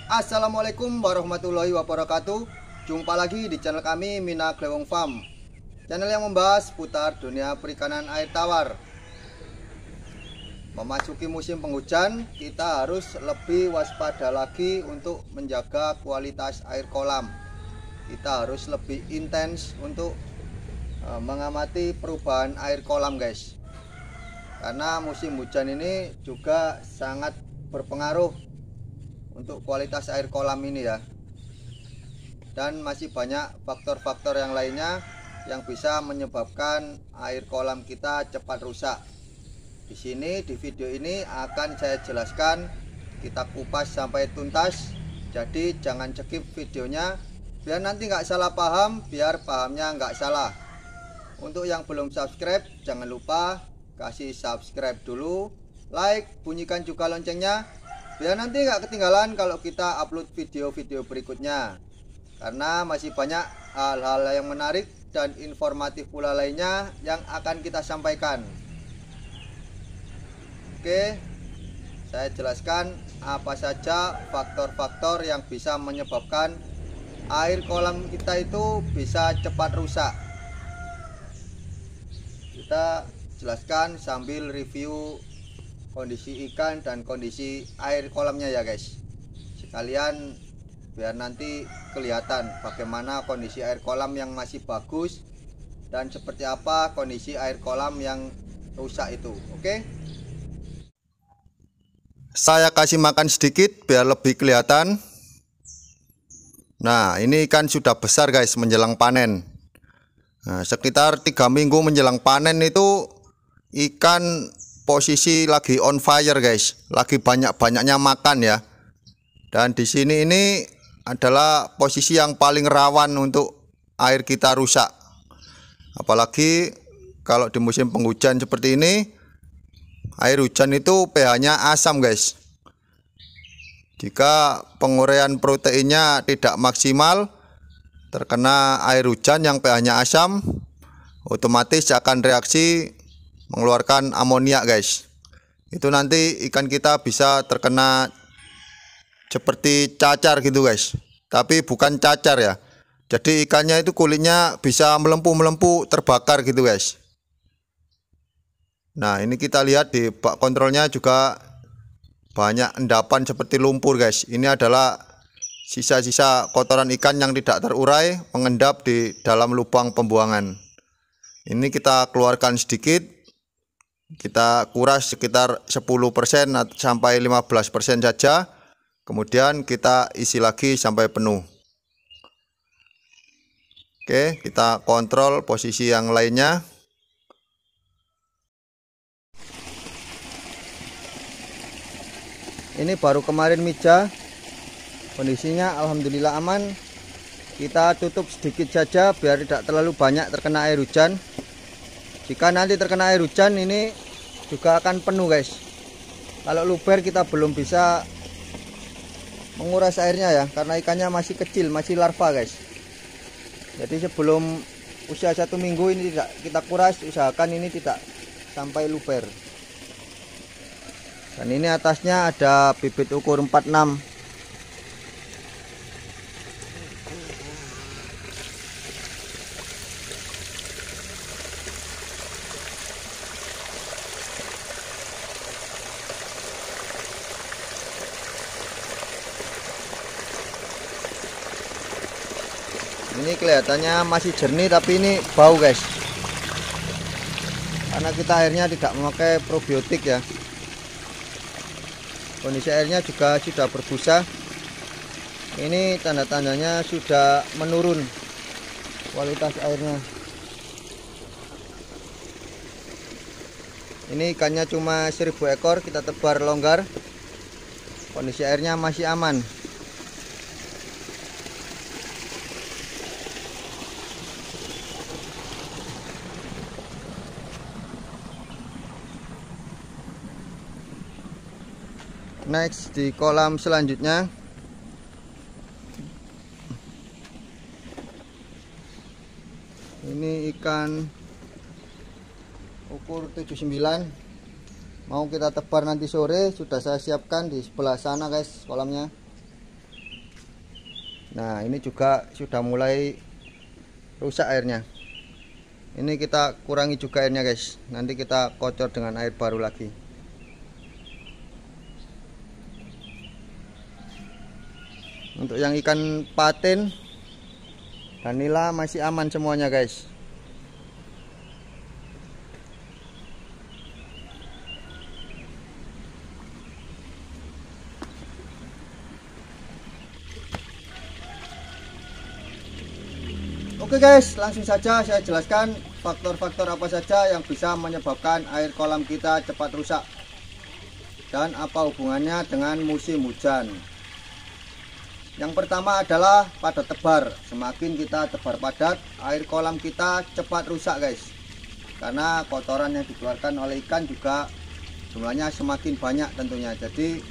Assalamualaikum warahmatullahi wabarakatuh. Jumpa lagi di channel kami Mina Glewong Farm, channel yang membahas seputar dunia perikanan air tawar. Memasuki musim penghujan, kita harus lebih waspada lagi untuk menjaga kualitas air kolam. Kita harus lebih intens untuk mengamati perubahan air kolam, guys. Karena musim hujan ini juga sangat berpengaruh untuk kualitas air kolam ini ya. Dan masih banyak faktor-faktor yang lainnya yang bisa menyebabkan air kolam kita cepat rusak. Di sini di video ini akan saya jelaskan, kita kupas sampai tuntas. Jadi jangan skip videonya biar nanti nggak salah paham, biar pahamnya nggak salah. Untuk yang belum subscribe, jangan lupa kasih subscribe dulu, like, bunyikan juga loncengnya biar nanti nggak ketinggalan kalau kita upload video-video berikutnya. Karena masih banyak hal-hal yang menarik dan informatif pula lainnya yang akan kita sampaikan. Oke, saya jelaskan apa saja faktor-faktor yang bisa menyebabkan air kolam kita itu bisa cepat rusak. Kita jelaskan sambil review kondisi ikan dan kondisi air kolamnya ya guys. Sekalian biar nanti kelihatan bagaimana kondisi air kolam yang masih bagus dan seperti apa kondisi air kolam yang rusak itu. Oke, saya kasih makan sedikit biar lebih kelihatan. Nah, ini ikan sudah besar guys, menjelang panen. Nah, sekitar 3 minggu menjelang panen itu ikan posisi lagi on fire guys, lagi banyak-banyaknya makan ya. Dan di sini ini adalah posisi yang paling rawan untuk air kita rusak. Apalagi kalau di musim penghujan seperti ini, air hujan itu pH-nya asam guys. Jika penguraian proteinnya tidak maksimal, terkena air hujan yang pH-nya asam, otomatis akan reaksi mengeluarkan amonia guys. Itu nanti ikan kita bisa terkena seperti cacar gitu guys. Tapi bukan cacar ya. Jadi ikannya itu kulitnya bisa melempuh-melempuh, terbakar gitu guys. Nah, ini kita lihat di bak kontrolnya juga banyak endapan seperti lumpur guys. Ini adalah sisa-sisa kotoran ikan yang tidak terurai mengendap di dalam lubang pembuangan. Ini kita keluarkan sedikit. Kita kuras sekitar 10% sampai 15% saja. Kemudian kita isi lagi sampai penuh. Oke, kita kontrol posisi yang lainnya. Ini baru kemarin mija. Kondisinya alhamdulillah aman. Kita tutup sedikit saja biar tidak terlalu banyak terkena air hujan. Jika nanti terkena air hujan ini juga akan penuh guys. Kalau luber kita belum bisa menguras airnya ya, karena ikannya masih kecil, masih larva guys. Jadi sebelum usia 1 minggu ini tidak kita kuras, usahakan ini tidak sampai luber. Dan ini atasnya ada bibit ukur 46. Ini kelihatannya masih jernih tapi ini bau guys. Karena kita airnya tidak memakai probiotik ya. Kondisi airnya juga sudah berbusa. Ini tanda-tandanya sudah menurun kualitas airnya. Ini ikannya cuma 1000 ekor, kita tebar longgar. Kondisi airnya masih aman. Next di kolam selanjutnya, ini ikan ukur 79 mau kita tebar nanti sore. Sudah saya siapkan di sebelah sana guys kolamnya. Nah, ini juga sudah mulai rusak airnya. Ini kita kurangi juga airnya guys, nanti kita kocor dengan air baru lagi. Untuk yang ikan patin dan nila masih aman semuanya guys. Oke guys, langsung saja saya jelaskan faktor-faktor apa saja yang bisa menyebabkan air kolam kita cepat rusak dan apa hubungannya dengan musim hujan. Yang pertama adalah padat tebar. Semakin kita tebar padat, air kolam kita cepat rusak guys, karena kotoran yang dikeluarkan oleh ikan juga jumlahnya semakin banyak tentunya. Jadi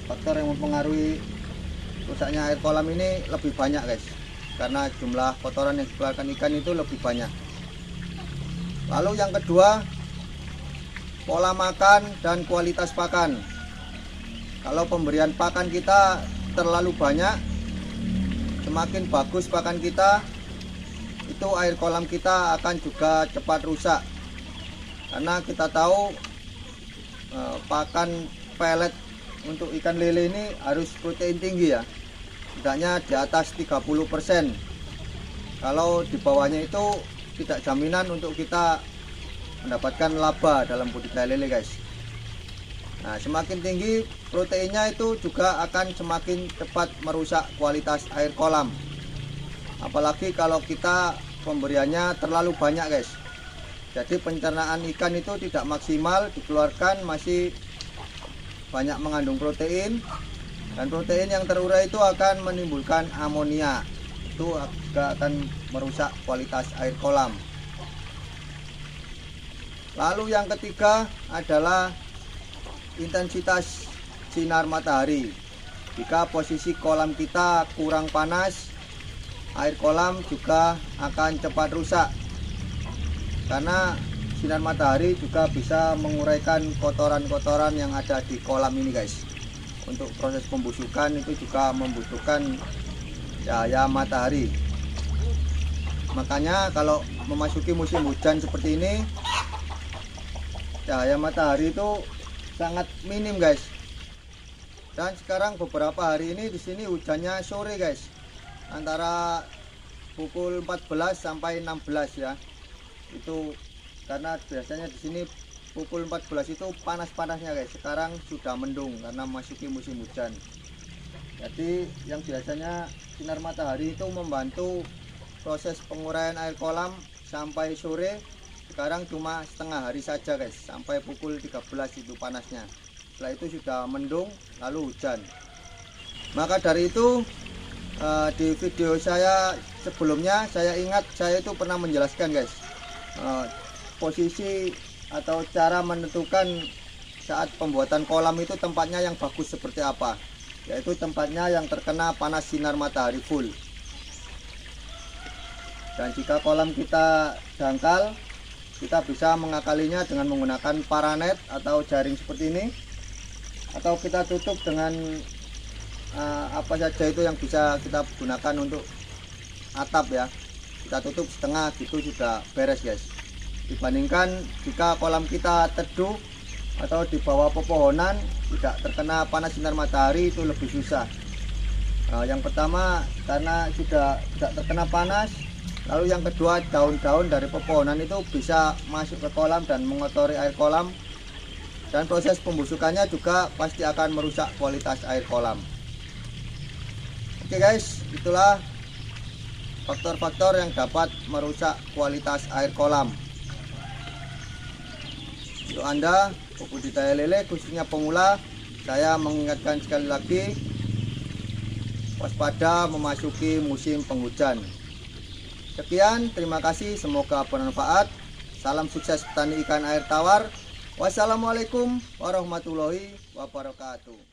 faktor yang mempengaruhi rusaknya air kolam ini lebih banyak guys, karena jumlah kotoran yang dikeluarkan ikan itu lebih banyak. Lalu yang kedua, pola makan dan kualitas pakan. Kalau pemberian pakan kita terlalu banyak, semakin bagus pakan kita, itu air kolam kita akan juga cepat rusak. Karena kita tahu pakan pelet untuk ikan lele ini harus protein tinggi ya, tidaknya di atas 30%. Kalau di bawahnya itu tidak jaminan untuk kita mendapatkan laba dalam budidaya lele guys. Nah, semakin tinggi proteinnya itu juga akan semakin cepat merusak kualitas air kolam. Apalagi kalau kita pemberiannya terlalu banyak guys. Jadi pencernaan ikan itu tidak maksimal, dikeluarkan masih banyak mengandung protein. Dan protein yang terurai itu akan menimbulkan amonia. Itu juga akan merusak kualitas air kolam. Lalu yang ketiga adalah intensitas sinar matahari. Jika posisi kolam kita kurang panas, air kolam juga akan cepat rusak. Karena sinar matahari juga bisa menguraikan kotoran-kotoran yang ada di kolam ini guys. Untuk proses pembusukan itu juga membutuhkan cahaya matahari. Makanya kalau memasuki musim hujan seperti ini, cahaya matahari itu sangat minim guys. Dan sekarang beberapa hari ini di sini hujannya sore guys, antara pukul 14 sampai 16 ya. Itu karena biasanya di sini pukul 14 itu panas-panasnya guys. Sekarang sudah mendung karena masuki musim hujan. Jadi yang biasanya sinar matahari itu membantu proses penguraian air kolam sampai sore, sekarang cuma setengah hari saja guys, sampai pukul 13 itu panasnya. Setelah itu sudah mendung lalu hujan. Maka dari itu di video saya sebelumnya, saya ingat saya itu pernah menjelaskan guys, posisi atau cara menentukan saat pembuatan kolam itu tempatnya yang bagus seperti apa, yaitu tempatnya yang terkena panas sinar matahari full. Dan jika kolam kita dangkal, kita bisa mengakalinya dengan menggunakan paranet atau jaring seperti ini, atau kita tutup dengan apa saja itu yang bisa kita gunakan untuk atap ya. Kita tutup setengah gitu sudah beres guys. Dibandingkan jika kolam kita teduh atau di bawah pepohonan tidak terkena panas sinar matahari, itu lebih susah. Yang pertama karena sudah tidak terkena panas. Lalu yang kedua, daun-daun dari pepohonan itu bisa masuk ke kolam dan mengotori air kolam. Dan proses pembusukannya juga pasti akan merusak kualitas air kolam. Oke guys, itulah faktor-faktor yang dapat merusak kualitas air kolam. Untuk Anda pembudidaya lele khususnya pemula, saya mengingatkan sekali lagi, waspada memasuki musim penghujan. Sekian, terima kasih, semoga bermanfaat. Salam sukses petani ikan air tawar. Wassalamualaikum warahmatullahi wabarakatuh.